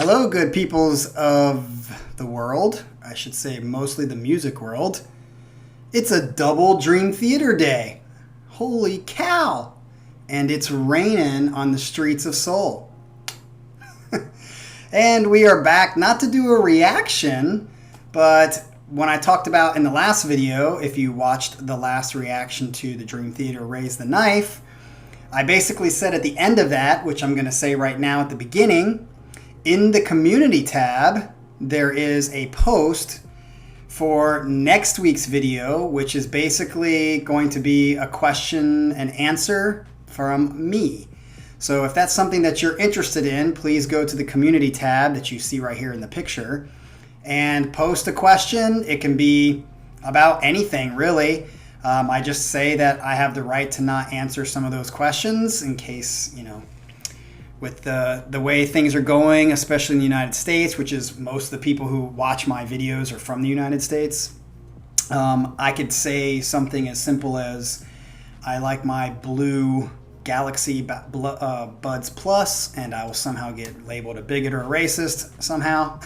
Hello, good peoples of the world. I should say mostly the music world. It's a double Dream Theater day. Holy cow! And it's raining on the streets of Seoul. And we are back not to do a reaction, but when I talked about in the last video, if you watched the last reaction to the Dream Theater Raise the Knife, I basically said at the end of that, which I'm going to say right now at the beginning, in the community tab, there is a post for next week's video, which is basically going to be a question and answer from me. So if that's something that you're interested in, please go to the community tab that you see right here in the picture and post a question. It can be about anything, really. I just say that I have the right to not answer some of those questions in case, with the way things are going, especially in the United States, which is most of the people who watch my videos are from the United States. I could say something as simple as, I like my blue Galaxy Buds Plus, and I will somehow get labeled a bigot or a racist somehow.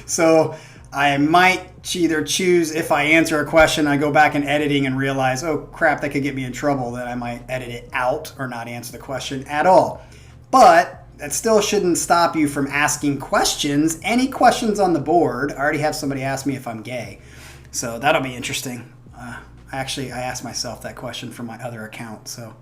So I might either choose, if I answer a question, I go back in editing and realize, oh crap, that could get me in trouble, that I might edit it out or not answer the question at all. But that still shouldn't stop you from asking questions. Any questions on the board. I already have somebody ask me if I'm gay, so that'll be interesting. I asked myself that question from my other account, so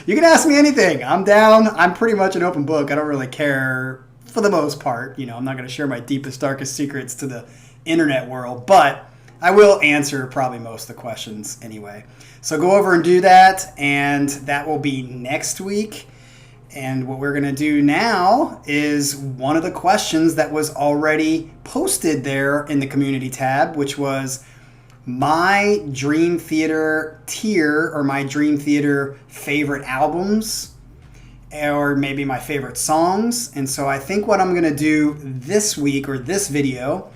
you can ask me anything. I'm down. I'm pretty much an open book. I don't really care for the most part. I'm not going to share my deepest, darkest secrets to the internet world, but I will answer probably most of the questions anyway. So go over and do that, and that will be next week. And what we're going to do now is one of the questions that was already posted there in the community tab, which was my Dream Theater tier, or my Dream Theater favorite albums, or maybe my favorite songs. And so I think what I'm going to do this week, or this video,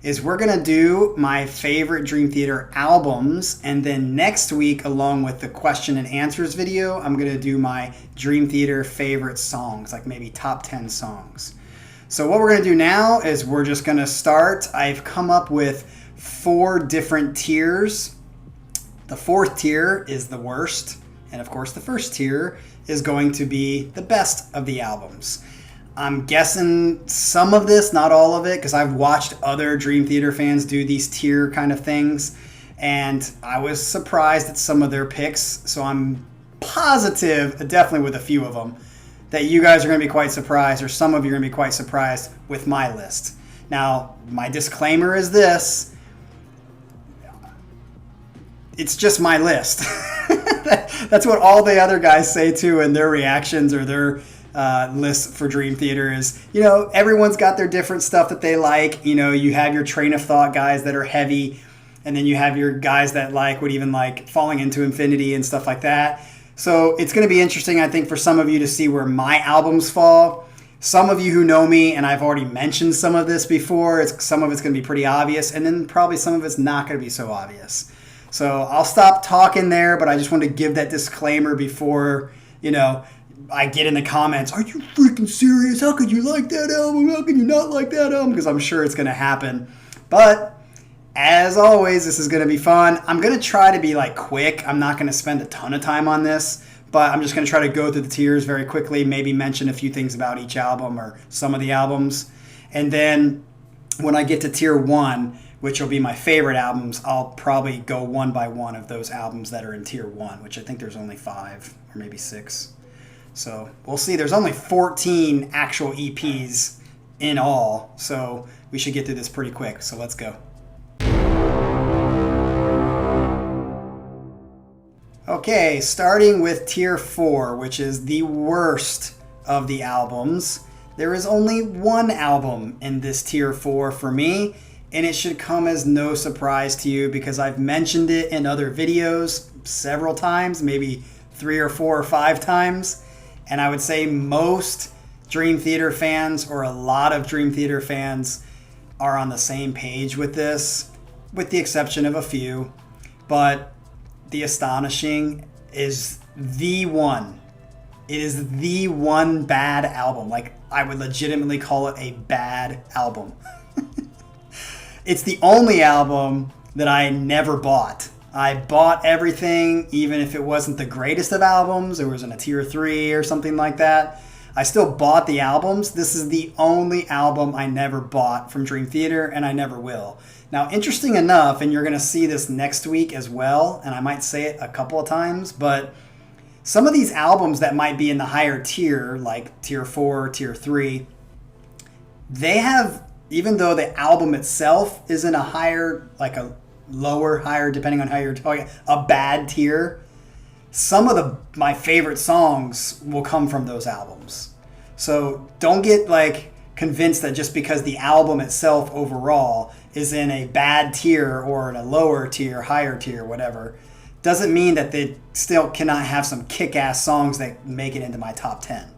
is we're going to do my favorite Dream Theater albums, and then next week, along with the question and answers video, I'm going to do my Dream Theater favorite songs, like maybe top 10 songs. So what we're going to do now is we're just going to start. I've come up with 4 different tiers. The 4th tier is the worst, and of course the 1st tier is going to be the best of the albums. I'm guessing some of this, not all of it, because I've watched other Dream Theater fans do these tier kind of things, and I was surprised at some of their picks. So I'm positive, definitely with a few of them, that you guys are going to be quite surprised, or some of you are going to be quite surprised with my list. Now, my disclaimer is this: it's just my list. That's what all the other guys say too in their reactions or their list for Dream Theater is, everyone's got their different stuff that they like. You have your train of thought guys that are heavy, and then you have your guys that would even like Falling Into Infinity and stuff like that. So it's going to be interesting, I think, for some of you to see where my albums fall. Some of you who know me, and I've already mentioned some of this before, some of it's going to be pretty obvious, and then probably some of it's not going to be so obvious. So I'll stop talking there, but I just wanted to give that disclaimer before, I get in the comments, are you freaking serious? How could you like that album? How could you not like that album? Because I'm sure it's going to happen. But as always, this is going to be fun. I'm going to try to be quick. I'm not going to spend a ton of time on this, but I'm just going to try to go through the tiers very quickly, maybe mention a few things about each album or some of the albums. And then when I get to tier 1, which will be my favorite albums, I'll probably go one by one of those albums that are in tier 1, which I think there's only 5 or maybe 6. So we'll see. There's only 14 actual EPs in all, so we should get through this pretty quick. So let's go. Okay, starting with tier 4, which is the worst of the albums. There is only one album in this tier 4 for me, and it should come as no surprise to you because I've mentioned it in other videos several times, maybe 3 or 4 or 5 times. And I would say most Dream Theater fans, or a lot of Dream Theater fans, are on the same page with this, with the exception of a few. But the Astonishing is the one It is the one bad album. Like, I would legitimately call it a bad album. It's the only album that I never bought. I bought everything, even if it wasn't the greatest of albums. It was in a tier 3 or something like that. I still bought the albums. This is the only album I never bought from Dream Theater, and I never will. Now, interesting enough, and you're going to see this next week as well, and I might say it a couple of times, but some of these albums that might be in the higher tier, like tier 4, tier 3, they have, even though the album itself is in a higher, like a lower, higher, depending on how you're talking, a bad tier, some of my favorite songs will come from those albums. So don't get like convinced that just because the album itself overall is in a bad tier or in a lower tier, higher tier, whatever, doesn't mean that they still cannot have some kick-ass songs that make it into my top 10.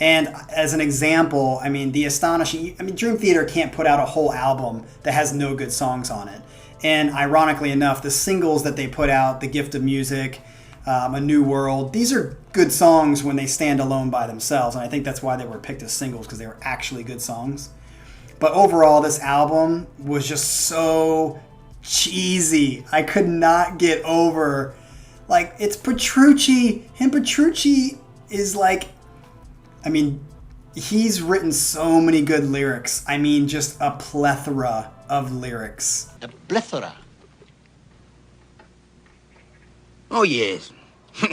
And as an example, I mean, Dream Theater can't put out a whole album that has no good songs on it. And ironically enough, the singles that they put out, The Gift of Music, A New World, these are good songs when they stand alone by themselves. And I think that's why they were picked as singles, because they were actually good songs. But overall, this album was just so cheesy. I could not get over, like, it's Petrucci. And Petrucci is like, I mean, he's written so many good lyrics. I mean, just a plethora of lyrics. A plethora? Oh, yes.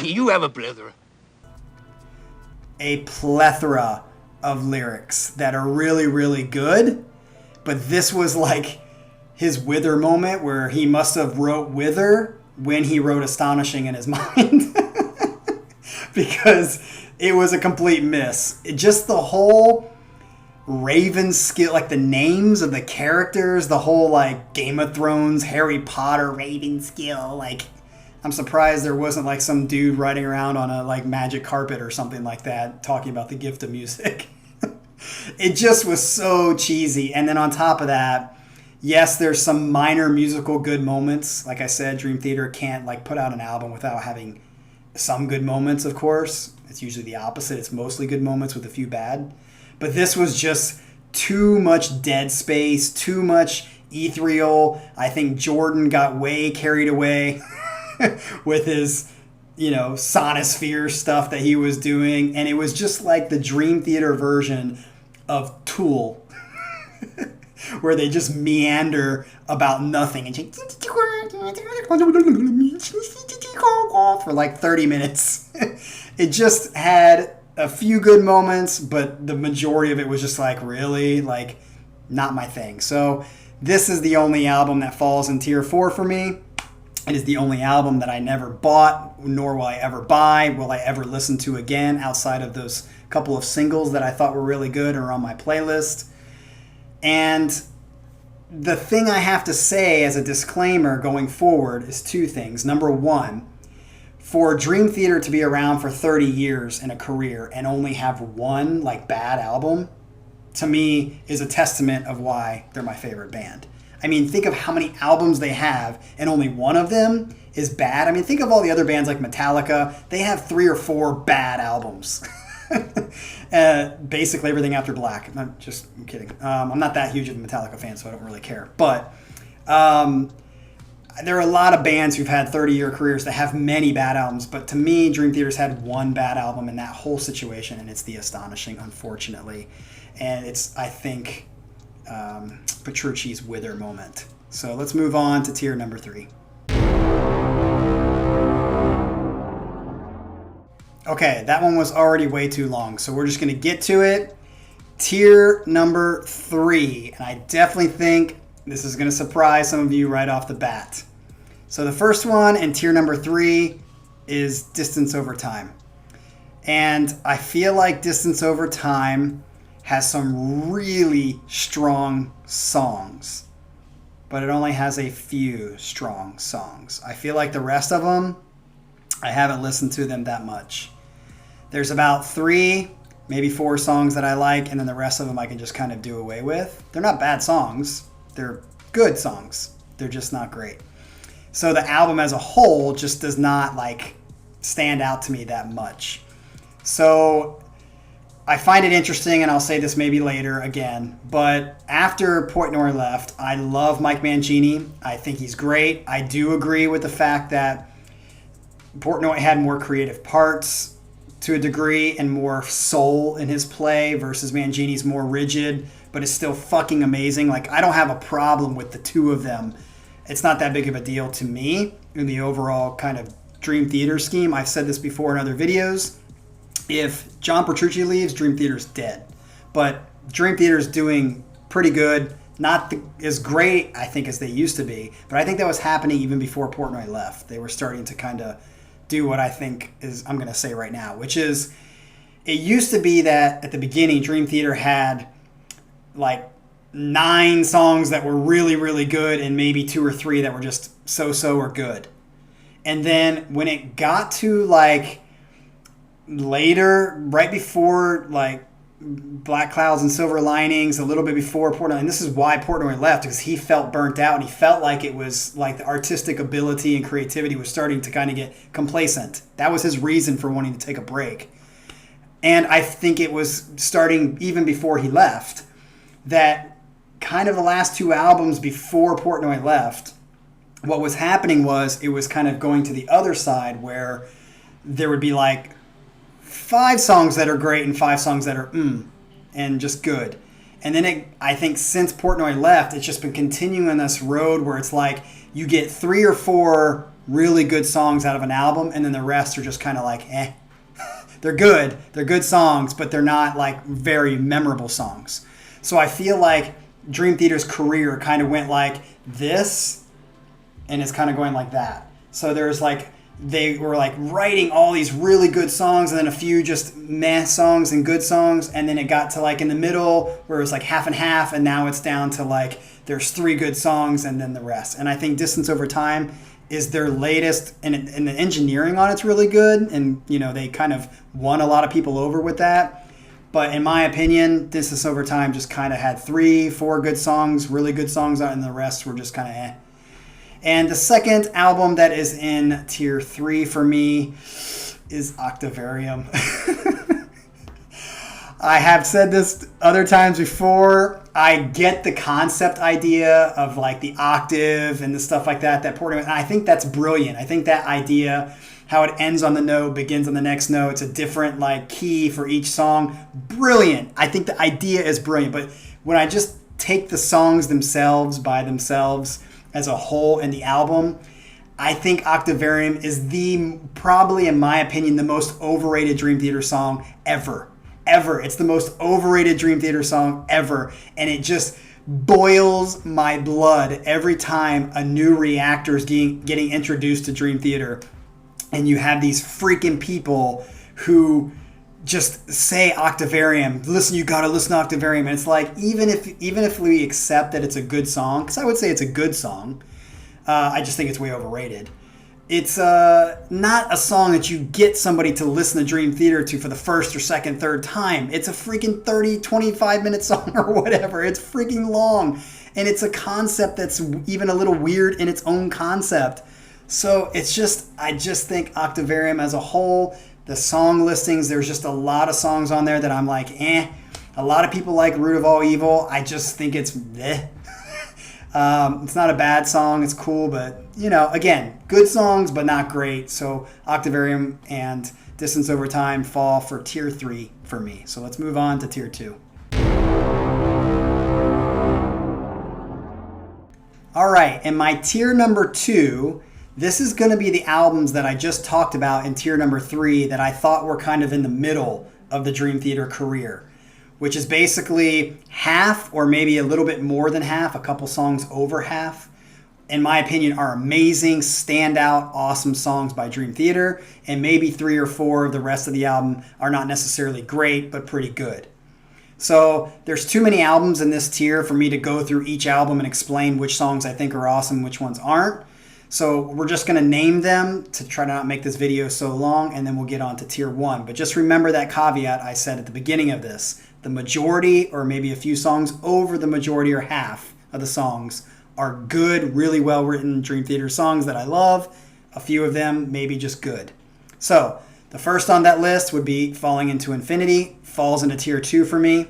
You have a plethora. A plethora of lyrics that are really, really good. But this was like his Wither moment, where he must have wrote Wither when he wrote Astonishing in his mind. Because it was a complete miss. Just the whole Raven skill, like the names of the characters, the whole like Game of Thrones, Harry Potter Raven skill. Like, I'm surprised there wasn't like some dude riding around on a like magic carpet or something like that talking about the gift of music. It just was so cheesy. And then on top of that, yes, there's some minor musical good moments. Like I said, Dream Theater can't like put out an album without having some good moments, of course. It's usually the opposite. It's mostly good moments with a few bad. But this was just too much dead space, too much ethereal. I think Jordan got way carried away with his, sonosphere stuff that he was doing. And it was just like the Dream Theater version of Tool, where they just meander about nothing and for like 30 minutes. It just had a few good moments, but the majority of it was just like, really? Like, not my thing. So this is the only album that falls in tier 4 for me. It is the only album that I never bought, nor will I ever buy, will I ever listen to again, outside of those couple of singles that I thought were really good or on my playlist. And the thing I have to say as a disclaimer going forward is two things. Number one, for Dream Theater to be around for 30 years in a career and only have one like bad album, to me is a testament of why they're my favorite band. I mean, think of how many albums they have and only one of them is bad. I mean, think of all the other bands like Metallica. They have 3 or 4 bad albums. Basically everything after Black. I'm kidding. I'm not that huge of a Metallica fan, so I don't really care. But there are a lot of bands who've had 30-year careers that have many bad albums. But to me, Dream Theater's had one bad album in that whole situation, and it's The Astonishing, unfortunately. And it's, I think, Petrucci's Wither moment. So let's move on to tier number 3. Okay, that one was already way too long, so we're just going to get to it. Tier number 3, and I definitely think this is going to surprise some of you right off the bat. So the first one in tier number 3 is Distance Over Time. And I feel like Distance Over Time has some really strong songs, but it only has a few strong songs. I feel like the rest of them, I haven't listened to them that much. There's about 3, maybe 4 songs that I like, and then the rest of them I can just kind of do away with. They're not bad songs. They're good songs. They're just not great. So the album as a whole just does not like stand out to me that much. So I find it interesting, and I'll say this maybe later again, but after Portnoy left, I love Mike Mangini. I think he's great. I do agree with the fact that Portnoy had more creative parts to a degree and more soul in his play versus Mangini's more rigid, but is still fucking amazing. Like, I don't have a problem with the two of them. It's not that big of a deal to me in the overall kind of Dream Theater scheme. I've said this before in other videos. If John Petrucci leaves, Dream Theater's dead. But Dream Theater's doing pretty good. Not as great, I think, as they used to be. But I think that was happening even before Portnoy left. They were starting to kind of do what I think is I'm going to say right now, which is it used to be that at the beginning, Dream Theater had like 9 songs that were really, really good and maybe 2 or 3 that were just so-so or good. And then when it got to like later, right before like Black Clouds and Silver Linings, a little bit before Portnoy, and this is why Portnoy left, because he felt burnt out and he felt like it was like the artistic ability and creativity was starting to kind of get complacent. That was his reason for wanting to take a break. And I think it was starting even before he left, that kind of the last 2 albums before Portnoy left, what was happening was it was kind of going to the other side where there would be like 5 songs that are great and 5 songs that are and just good. And then I think since Portnoy left, it's just been continuing on this road where it's like you get 3 or 4 really good songs out of an album, and then the rest are just kind of like, eh. They're good. They're good songs, but they're not like very memorable songs. So I feel like Dream Theater's career kind of went like this, and it's kind of going like that. So there's like, they were like writing all these really good songs and then a few just meh songs and good songs. And then it got to like in the middle where it was like half and half. And now it's down to like, there's 3 good songs and then the rest. And I think Distance Over Time is their latest, and the engineering on it's really good. And, you know, they kind of won a lot of people over with that. But in my opinion, Distance Over Time just kind of had 3, 4 good songs, really good songs on, and the rest were just kind of eh. And the second album that is in tier 3 for me is Octavarium. I have said this other times before. I get the concept idea of like the octave and the stuff like that Portnoy, and I think that's brilliant. I think that idea, how it ends on the note, begins on the next note, it's a different like key for each song. Brilliant. I think the idea is brilliant. But when I just take the songs themselves by themselves as a whole in the album, I think Octavarium is probably, in my opinion, the most overrated Dream Theater song ever. It's the most overrated Dream Theater song ever. And it just boils my blood every time a new reactor is getting introduced to Dream Theater. And you have these freaking people who just say Octavarium. Listen, you gotta listen to Octavarium. And it's like, even if we accept that it's a good song, because I would say it's a good song, I just think it's way overrated. It's not a song that you get somebody to listen to Dream Theater to for the first or second, third time. It's a freaking 30, 25-minute song or whatever. It's freaking long. And it's a concept that's even a little weird in its own concept. So it's just, I just think Octavarium as a whole, the song listings, there's just a lot of songs on there that I'm like, eh. A lot of people like Root of All Evil. I just think it's eh. It's not a bad song. It's cool, but, you know, again, good songs, but not great. So Octavarium and Distance Over Time fall for tier 3 for me. So let's move on to tier 2. All right, and my tier number 2, this is going to be the albums that I just talked about in tier number 3 that I thought were kind of in the middle of the Dream Theater career, which is basically half or maybe a little bit more than half, a couple songs over half, in my opinion, are amazing, standout, awesome songs by Dream Theater, and maybe 3 or 4 of the rest of the album are not necessarily great, but pretty good. So there's too many albums in this tier for me to go through each album and explain which songs I think are awesome, which ones aren't. So we're just going to name them to try to not make this video so long, and then we'll get on to tier 1. But just remember that caveat I said at the beginning of this. The majority, or maybe a few songs over the majority or half of the songs, are good, really well-written Dream Theater songs that I love. A few of them maybe just good. So The first on that list would be Falling Into Infinity, falls into tier 2 for me.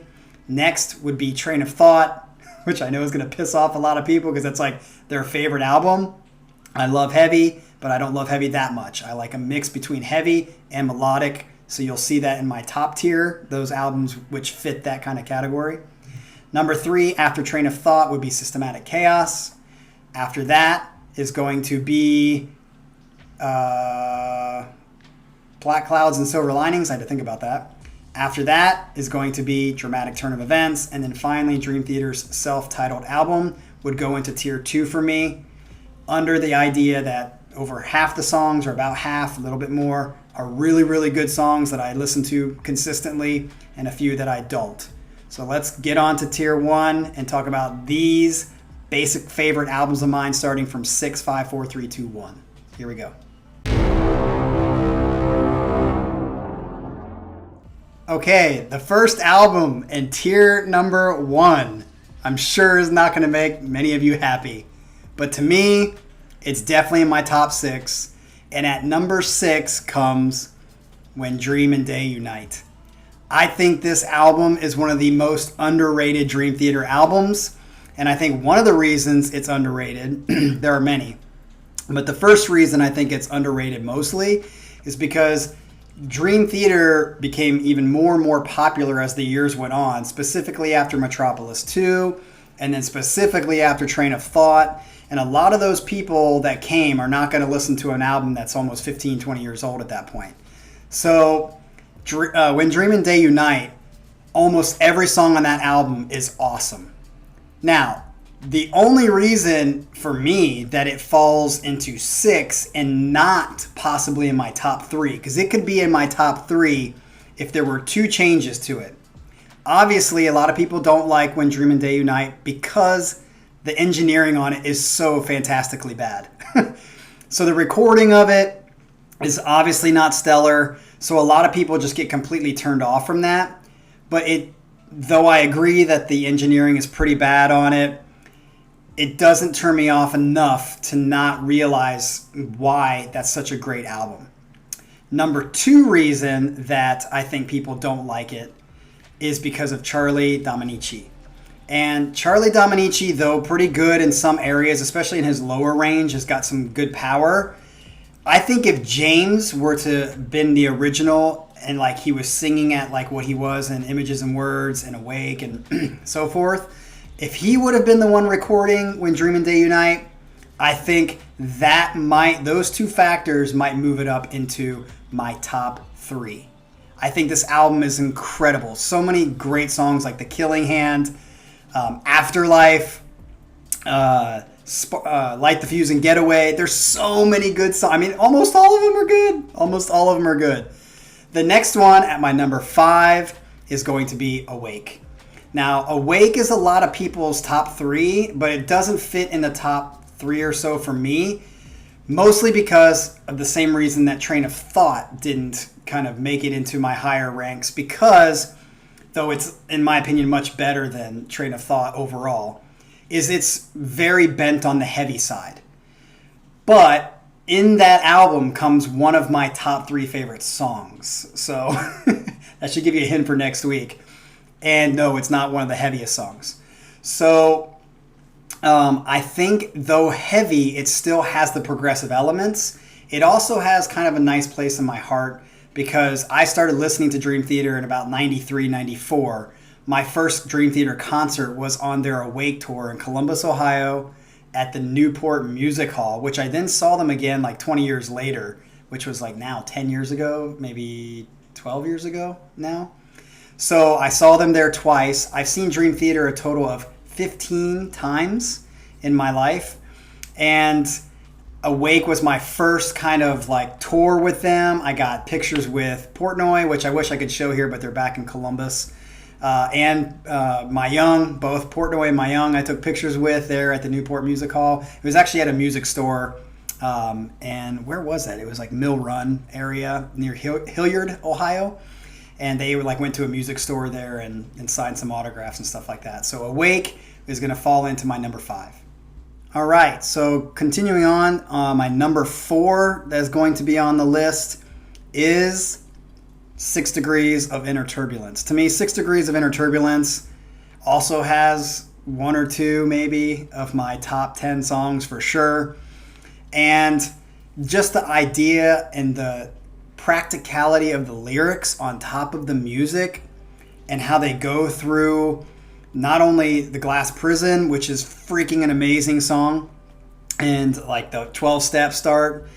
Next would be Train of Thought, which I know is going to piss off a lot of people because that's like their favorite album. I love heavy, but I don't love heavy that much. I like a mix between heavy and melodic, so you'll see that in my top tier, those albums which fit that kind of category. Number 3, after Train of Thought, would be Systematic Chaos. After that is going to be Black Clouds and Silver Linings. I had to think about that. After that is going to be Dramatic Turn of Events. And then finally, Dream Theater's self-titled album would go into tier 2 for me, under the idea that over half the songs, or about half, a little bit more, are really, really good songs that I listen to consistently, and a few that I don't. So let's get on to tier 1 and talk about these basic favorite albums of mine, starting from 6, 5, 4, 3, 2, 1. Here we go. Okay, the first album in tier number 1, I'm sure is not going to make many of you happy. But to me, it's definitely in my top 6. And at number 6 comes When Dream and Day Unite. I think this album is one of the most underrated Dream Theater albums. And I think one of the reasons it's underrated, there are many, but the first reason I think it's underrated mostly is because Dream Theater became even more and more popular as the years went on, specifically after Metropolis 2, and then specifically after Train of Thought. And a lot of those people that came are not going to listen to an album that's almost 15, 20 years old at that point. So When Dream and Day Unite, almost every song on that album is awesome. Now, the only reason for me that it falls into 6 and not possibly in my top 3, because it could be in my top 3 if there were 2 changes to it. Obviously, a lot of people don't like When Dream and Day Unite because the engineering on it is so fantastically bad. So the recording of it is obviously not stellar. So a lot of people just get completely turned off from that. But though I agree that the engineering is pretty bad on it, it doesn't turn me off enough to not realize why that's such a great album. Number 2 reason that I think people don't like it is because of Charlie Dominici. And Charlie Dominici, though pretty good in some areas, especially in his lower range, has got some good power. I think if James were to been the original and like he was singing at like what he was in Images and Words and Awake and so forth, if he would have been the one recording When Dream and Day Unite, I think those 2 factors might move it up into my top 3. I think this album is incredible. So many great songs like The Killing Hand, Afterlife, Light the Fuse and Getaway. There's so many good songs. I mean, almost all of them are good. Almost all of them are good. The next one at my number 5 is going to be Awake. Now, Awake is a lot of people's top 3, but it doesn't fit in the top 3 or so for me, mostly because of the same reason that Train of Thought didn't kind of make it into my higher ranks, because, though it's, in my opinion, much better than Train of Thought overall, is it's very bent on the heavy side. But in that album comes one of my top 3 favorite songs. So that should give you a hint for next week. And no, it's not one of the heaviest songs. So I think, though heavy, it still has the progressive elements. It also has kind of a nice place in my heart because I started listening to Dream Theater in about 93, 94. My first Dream Theater concert was on their Awake tour in Columbus, Ohio at the Newport Music Hall, which I then saw them again like 20 years later, which was like now 10 years ago, maybe 12 years ago now. So I saw them there twice. I've seen Dream Theater a total of 15 times in my life. And Awake was my first kind of like tour with them. I got pictures with Portnoy, which I wish I could show here, but they're back in Columbus. And Mayung, both Portnoy and Mayung, I took pictures with there at the Newport Music Hall. It was actually at a music store. And where was that? It was like Mill Run area near Hilliard, Ohio. And they like went to a music store there and signed some autographs and stuff like that. So Awake is going to fall into my number 5. All right, so continuing on, my number 4 that's going to be on the list is 6 Degrees of Inner Turbulence. To me, 6 Degrees of Inner Turbulence also has one or two maybe of my top 10 songs for sure. And just the idea and the practicality of the lyrics on top of the music and how they go through not only the Glass Prison, which is freaking an amazing song, and like the 12-step start,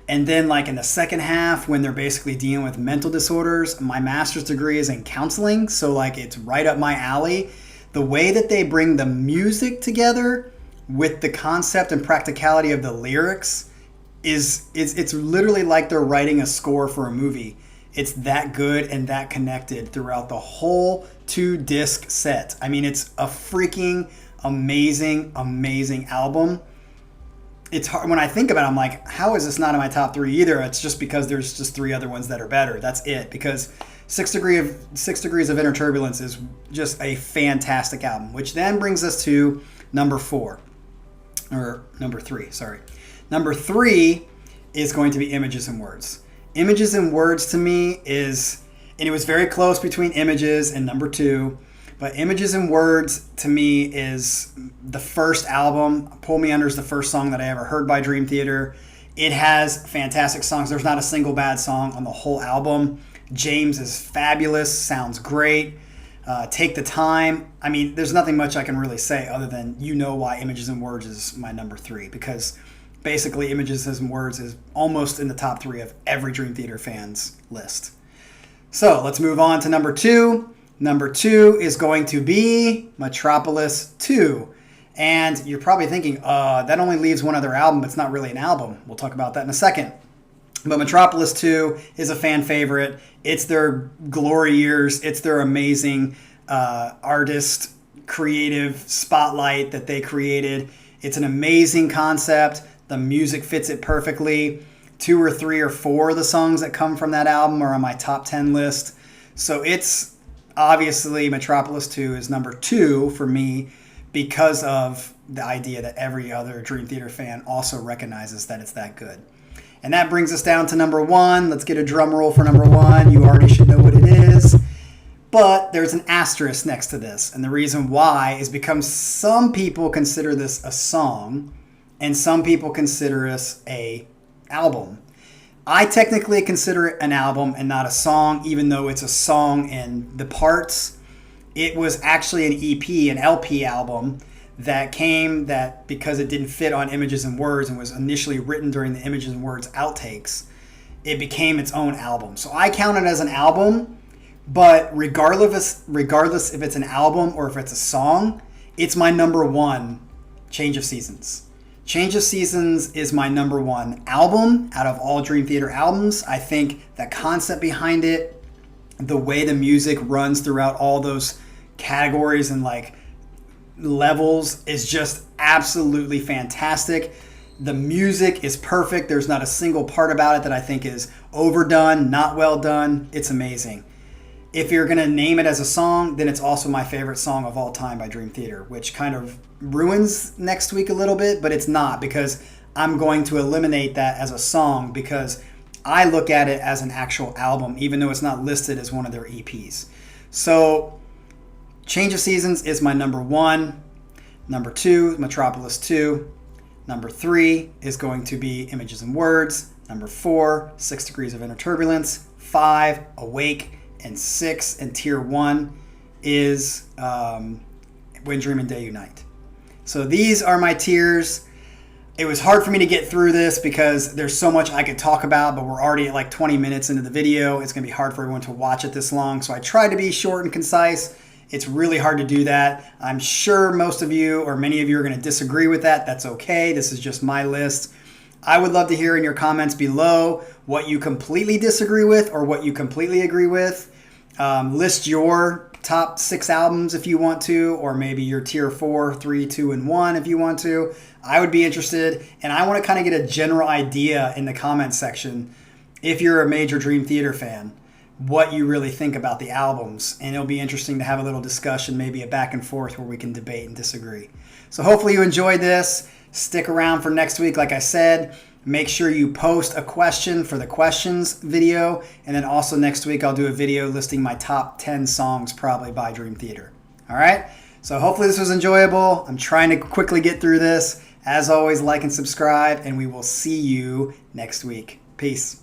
and then like in the second half when they're basically dealing with mental disorders. My master's degree is in counseling, so like it's right up my alley. The way that they bring the music together with the concept and practicality of the lyrics it's literally like they're writing a score for a movie. It's that good and that connected throughout the whole 2-disc set. I mean, it's a freaking amazing album. It's hard when I think about it. I'm like, how is this not in my top 3 either? It's just because there's just 3 other ones that are better. That's it. Because 6 Degrees of Inner Turbulence is just a fantastic album, which then brings us to number 3. Sorry. Number 3 is going to be Images and Words. Images and Words to me is, and it was very close between Images and number 2, but Images and Words to me is the first album. Pull Me Under is the first song that I ever heard by Dream Theater. It has fantastic songs. There's not a single bad song on the whole album. James is fabulous, sounds great. Take the Time. I mean, there's nothing much I can really say other than you know why Images and Words is my number 3, because basically Images and Words is almost in the top 3 of every Dream Theater fan's list. So let's move on to number 2. Number 2 is going to be Metropolis 2. And you're probably thinking, that only leaves one other album. It's not really an album. We'll talk about that in a second. But Metropolis 2 is a fan favorite. It's their glory years. It's their amazing artist, creative spotlight that they created. It's an amazing concept. The music fits it perfectly. 2 or 3 or 4 of the songs that come from that album are on my top 10 list. So it's obviously Metropolis 2 is number 2 for me because of the idea that every other Dream Theater fan also recognizes that it's that good. And that brings us down to number 1. Let's get a drum roll for number 1. You already should know what it is. But there's an asterisk next to this. And the reason why is because some people consider this a song and some people consider this a album. I technically consider it an album and not a song, even though it's a song in the parts. It was actually an EP, an LP album that came that because it didn't fit on Images and Words and was initially written during the Images and Words outtakes, it became its own album. So I count it as an album, but regardless if it's an album or if it's a song, it's my number 1, Change of Seasons. Change of Seasons is my number 1 album out of all Dream Theater albums. I think the concept behind it, the way the music runs throughout all those categories and like levels is just absolutely fantastic. The music is perfect. There's not a single part about it that I think is overdone, not well done. It's amazing. If you're going to name it as a song, then it's also my favorite song of all time by Dream Theater, which kind of ruins next week a little bit, but it's not, because I'm going to eliminate that as a song because I look at it as an actual album, even though it's not listed as one of their EPs. So Change of Seasons is my number 1. Number 2, Metropolis 2. Number 3 is going to be Images and Words. Number 4, 6 Degrees of Inner Turbulence. 5, Awake. And 6 and tier 1 is When Dream and Day Unite. So these are my tiers. It was hard for me to get through this because there's so much I could talk about, but we're already at like 20 minutes into the video. It's going to be hard for everyone to watch it this long. So I tried to be short and concise. It's really hard to do that. I'm sure most of you or many of you are going to disagree with that. That's okay. This is just my list. I would love to hear in your comments below what you completely disagree with or what you completely agree with. List your top 6 albums if you want to, or maybe your tier 4, 3, 2, and 1 if you want to. I would be interested, and I want to kind of get a general idea in the comments section, if you're a major Dream Theater fan, what you really think about the albums. And it'll be interesting to have a little discussion, maybe a back and forth where we can debate and disagree. So hopefully you enjoyed this. Stick around for next week. Like I said, Make sure you post a question for the questions video. And then also next week, I'll do a video listing my top 10 songs probably by Dream Theater. All right. So hopefully this was enjoyable. I'm trying to quickly get through this. As always, like and subscribe, and we will see you next week. Peace.